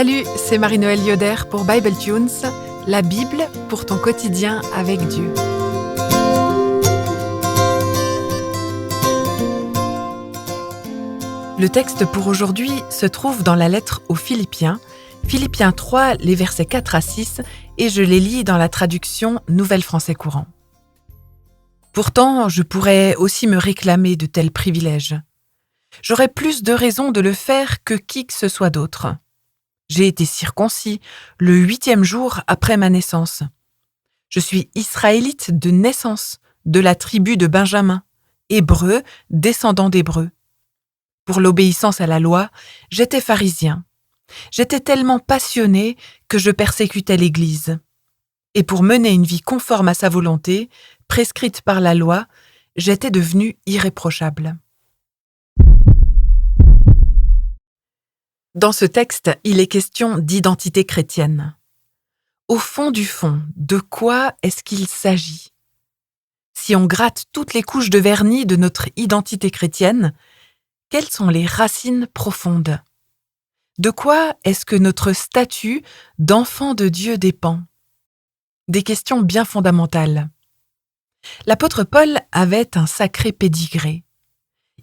Salut, c'est Marie-Noël Yoder pour Bible Tunes, la Bible pour ton quotidien avec Dieu. Le texte pour aujourd'hui se trouve dans la lettre aux Philippiens, Philippiens 3, les versets 4 à 6, et je les lis dans la traduction Nouvelle Français Courant. Pourtant, je pourrais aussi me réclamer de tels privilèges. J'aurais plus de raisons de le faire que qui que ce soit d'autre. J'ai été circoncis le 8e jour après ma naissance. Je suis israélite de naissance, de la tribu de Benjamin, hébreu, descendant d'Hébreux. Pour l'obéissance à la loi, j'étais pharisien. J'étais tellement passionné que je persécutais l'Église. Et pour mener une vie conforme à sa volonté, prescrite par la loi, j'étais devenu irréprochable. Dans ce texte, il est question d'identité chrétienne. Au fond du fond, de quoi est-ce qu'il s'agit ? Si on gratte toutes les couches de vernis de notre identité chrétienne, quelles sont les racines profondes ? De quoi est-ce que notre statut d'enfant de Dieu dépend ? Des questions bien fondamentales. L'apôtre Paul avait un sacré pédigré.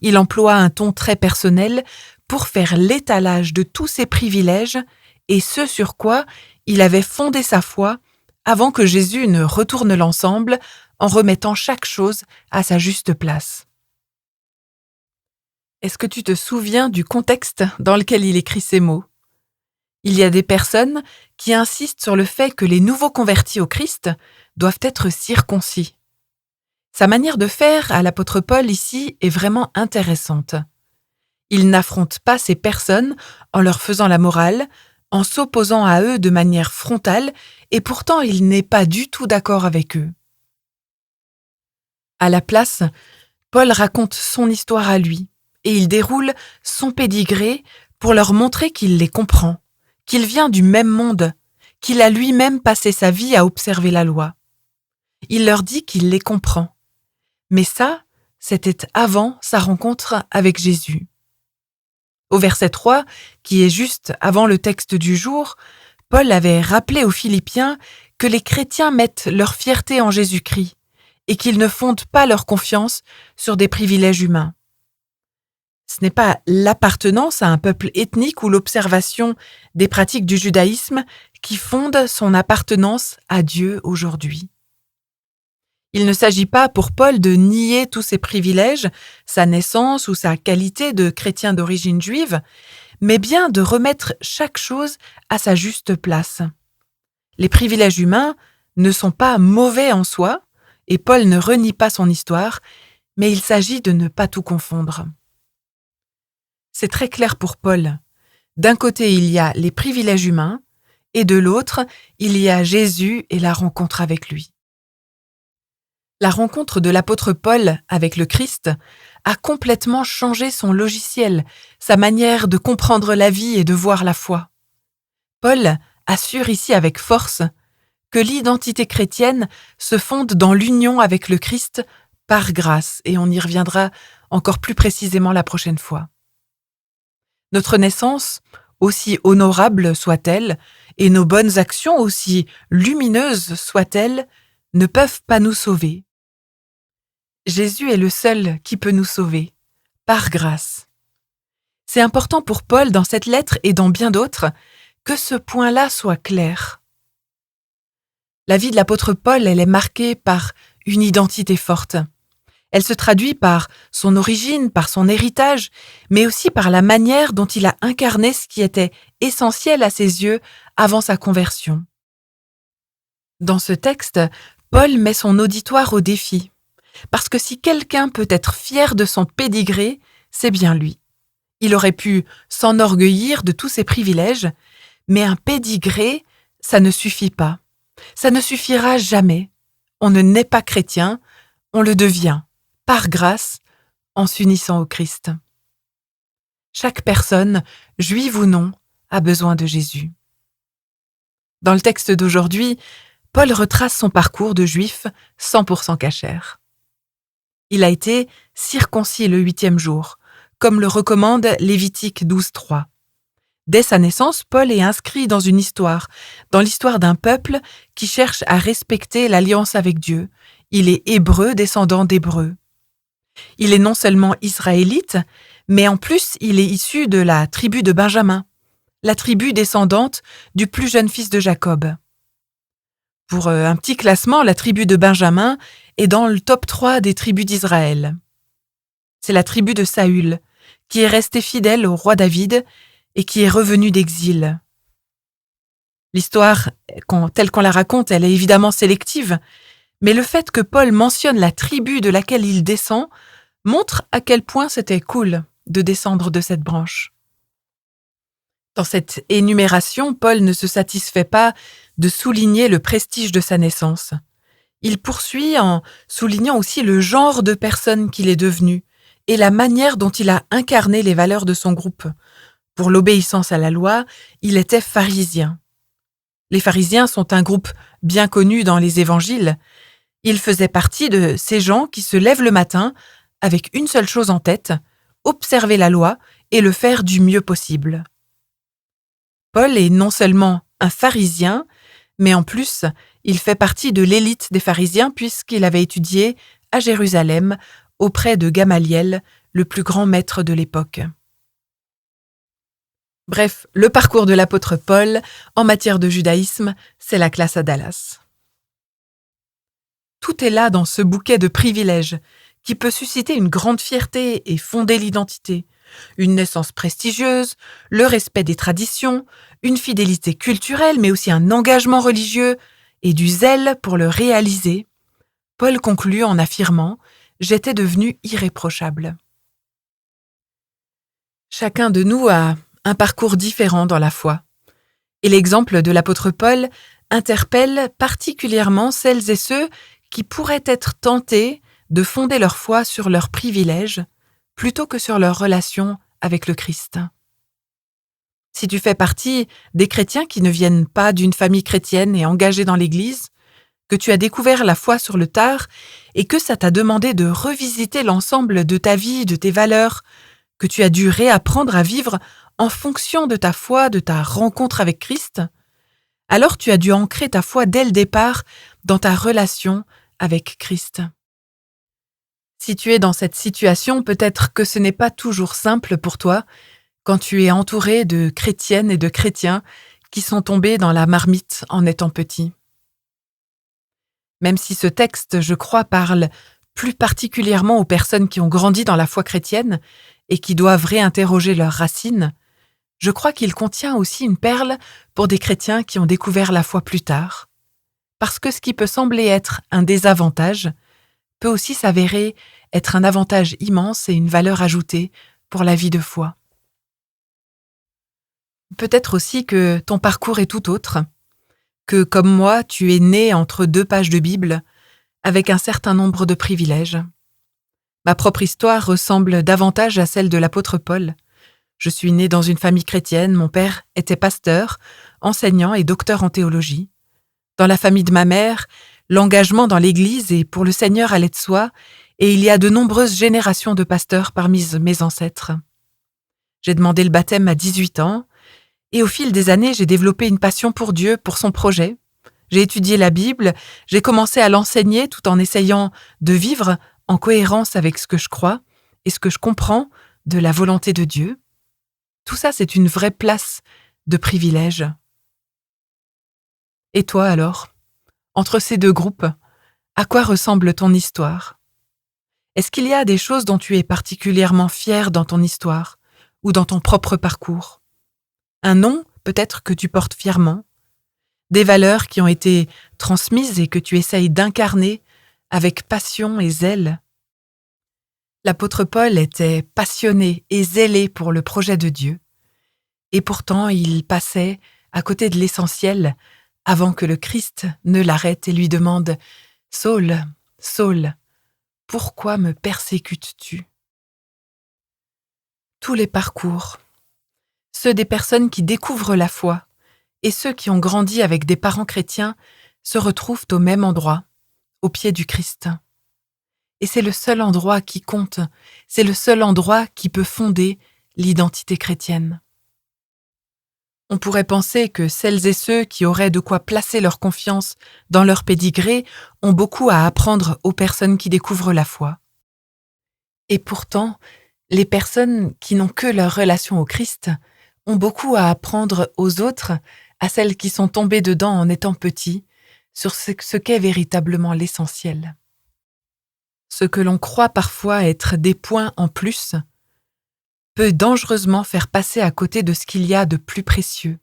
Il emploie un ton très personnel pour faire l'étalage de tous ses privilèges et ce sur quoi il avait fondé sa foi avant que Jésus ne retourne l'ensemble en remettant chaque chose à sa juste place. Est-ce que tu te souviens du contexte dans lequel il écrit ces mots ? Il y a des personnes qui insistent sur le fait que les nouveaux convertis au Christ doivent être circoncis. Sa manière de faire à l'apôtre Paul ici est vraiment intéressante. Il n'affronte pas ces personnes en leur faisant la morale, en s'opposant à eux de manière frontale, et pourtant il n'est pas du tout d'accord avec eux. À la place, Paul raconte son histoire à lui, et il déroule son pédigré pour leur montrer qu'il les comprend, qu'il vient du même monde, qu'il a lui-même passé sa vie à observer la loi. Il leur dit qu'il les comprend. Mais ça, c'était avant sa rencontre avec Jésus. Au verset 3, qui est juste avant le texte du jour, Paul avait rappelé aux Philippiens que les chrétiens mettent leur fierté en Jésus-Christ et qu'ils ne fondent pas leur confiance sur des privilèges humains. Ce n'est pas l'appartenance à un peuple ethnique ou l'observation des pratiques du judaïsme qui fonde son appartenance à Dieu aujourd'hui. Il ne s'agit pas pour Paul de nier tous ses privilèges, sa naissance ou sa qualité de chrétien d'origine juive, mais bien de remettre chaque chose à sa juste place. Les privilèges humains ne sont pas mauvais en soi, et Paul ne renie pas son histoire, mais il s'agit de ne pas tout confondre. C'est très clair pour Paul. D'un côté, il y a les privilèges humains, et de l'autre, il y a Jésus et la rencontre avec lui. La rencontre de l'apôtre Paul avec le Christ a complètement changé son logiciel, sa manière de comprendre la vie et de voir la foi. Paul assure ici avec force que l'identité chrétienne se fonde dans l'union avec le Christ par grâce, et on y reviendra encore plus précisément la prochaine fois. Notre naissance, aussi honorable soit-elle, et nos bonnes actions, aussi lumineuses soient-elles, ne peuvent pas nous sauver. Jésus est le seul qui peut nous sauver, par grâce. C'est important pour Paul dans cette lettre et dans bien d'autres que ce point-là soit clair. La vie de l'apôtre Paul, elle est marquée par une identité forte. Elle se traduit par son origine, par son héritage, mais aussi par la manière dont il a incarné ce qui était essentiel à ses yeux avant sa conversion. Dans ce texte, Paul met son auditoire au défi. Parce que si quelqu'un peut être fier de son pédigré, c'est bien lui. Il aurait pu s'enorgueillir de tous ses privilèges, mais un pédigré, ça ne suffit pas. Ça ne suffira jamais. On ne naît pas chrétien, on le devient, par grâce, en s'unissant au Christ. Chaque personne, juive ou non, a besoin de Jésus. Dans le texte d'aujourd'hui, Paul retrace son parcours de juif 100% cachère. Il a été circoncis le 8e jour, comme le recommande Lévitique 12.3. Dès sa naissance, Paul est inscrit dans une histoire, dans l'histoire d'un peuple qui cherche à respecter l'alliance avec Dieu. Il est hébreu, descendant d'Hébreux. Il est non seulement israélite, mais en plus il est issu de la tribu de Benjamin, la tribu descendante du plus jeune fils de Jacob. Pour un petit classement, la tribu de Benjamin est dans le top 3 des tribus d'Israël. C'est la tribu de Saül, qui est restée fidèle au roi David et qui est revenu d'exil. L'histoire, telle qu'on la raconte, elle est évidemment sélective, mais le fait que Paul mentionne la tribu de laquelle il descend montre à quel point c'était cool de descendre de cette branche. Dans cette énumération, Paul ne se satisfait pas de souligner le prestige de sa naissance. Il poursuit en soulignant aussi le genre de personne qu'il est devenu et la manière dont il a incarné les valeurs de son groupe. Pour l'obéissance à la loi, il était pharisien. Les pharisiens sont un groupe bien connu dans les évangiles. Ils faisaient partie de ces gens qui se lèvent le matin avec une seule chose en tête, observer la loi et le faire du mieux possible. Paul est non seulement un pharisien, mais en plus, il fait partie de l'élite des pharisiens puisqu'il avait étudié à Jérusalem auprès de Gamaliel, le plus grand maître de l'époque. Bref, le parcours de l'apôtre Paul en matière de judaïsme, c'est la classe à Dallas. Tout est là dans ce bouquet de privilèges qui peut susciter une grande fierté et fonder l'identité. Une naissance prestigieuse, le respect des traditions, une fidélité culturelle, mais aussi un engagement religieux et du zèle pour le réaliser. Paul conclut en affirmant « J'étais devenu irréprochable ». Chacun de nous a un parcours différent dans la foi. Et l'exemple de l'apôtre Paul interpelle particulièrement celles et ceux qui pourraient être tentés de fonder leur foi sur leurs privilèges plutôt que sur leur relation avec le Christ. Si tu fais partie des chrétiens qui ne viennent pas d'une famille chrétienne et engagée dans l'Église, que tu as découvert la foi sur le tard et que ça t'a demandé de revisiter l'ensemble de ta vie, de tes valeurs, que tu as dû réapprendre à vivre en fonction de ta foi, de ta rencontre avec Christ, alors tu as dû ancrer ta foi dès le départ dans ta relation avec Christ. Si tu es dans cette situation, peut-être que ce n'est pas toujours simple pour toi quand tu es entouré de chrétiennes et de chrétiens qui sont tombés dans la marmite en étant petits. Même si ce texte, je crois, parle plus particulièrement aux personnes qui ont grandi dans la foi chrétienne et qui doivent réinterroger leurs racines, je crois qu'il contient aussi une perle pour des chrétiens qui ont découvert la foi plus tard. Parce que ce qui peut sembler être un désavantage peut aussi s'avérer être un avantage immense et une valeur ajoutée pour la vie de foi. Peut-être aussi que ton parcours est tout autre, que comme moi, tu es né entre 2 pages de Bible avec un certain nombre de privilèges. Ma propre histoire ressemble davantage à celle de l'apôtre Paul. Je suis né dans une famille chrétienne, mon père était pasteur, enseignant et docteur en théologie. Dans la famille de ma mère, l'engagement dans l'Église et pour le Seigneur allait de soi, et il y a de nombreuses générations de pasteurs parmi mes ancêtres. J'ai demandé le baptême à 18 ans, et au fil des années, j'ai développé une passion pour Dieu, pour son projet. J'ai étudié la Bible, j'ai commencé à l'enseigner tout en essayant de vivre en cohérence avec ce que je crois et ce que je comprends de la volonté de Dieu. Tout ça, c'est une vraie place de privilège. Et toi alors, entre ces 2 groupes, à quoi ressemble ton histoire ? Est-ce qu'il y a des choses dont tu es particulièrement fier dans ton histoire ou dans ton propre parcours ? Un nom, peut-être, que tu portes fièrement ? Des valeurs qui ont été transmises et que tu essayes d'incarner avec passion et zèle ? L'apôtre Paul était passionné et zélé pour le projet de Dieu. Et pourtant, il passait à côté de l'essentiel avant que le Christ ne l'arrête et lui demande « Saul, Saul, pourquoi me persécutes-tu » Tous les parcours, ceux des personnes qui découvrent la foi et ceux qui ont grandi avec des parents chrétiens se retrouvent au même endroit, au pied du Christ. Et c'est le seul endroit qui compte, c'est le seul endroit qui peut fonder l'identité chrétienne. On pourrait penser que celles et ceux qui auraient de quoi placer leur confiance dans leur pédigré ont beaucoup à apprendre aux personnes qui découvrent la foi. Et pourtant, les personnes qui n'ont que leur relation au Christ ont beaucoup à apprendre aux autres, à celles qui sont tombées dedans en étant petits, sur ce qu'est véritablement l'essentiel. Ce que l'on croit parfois être des points en plus peut dangereusement faire passer à côté de ce qu'il y a de plus précieux,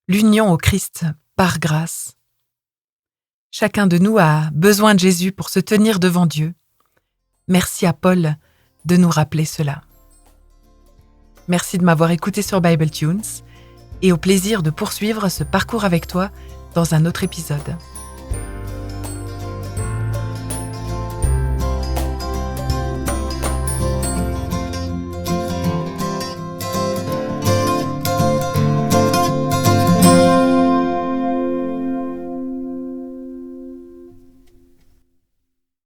l'union au Christ par grâce. Chacun de nous a besoin de Jésus pour se tenir devant Dieu. Merci à Paul de nous rappeler cela. Merci de m'avoir écouté sur Bible Tunes et au plaisir de poursuivre ce parcours avec toi dans un autre épisode.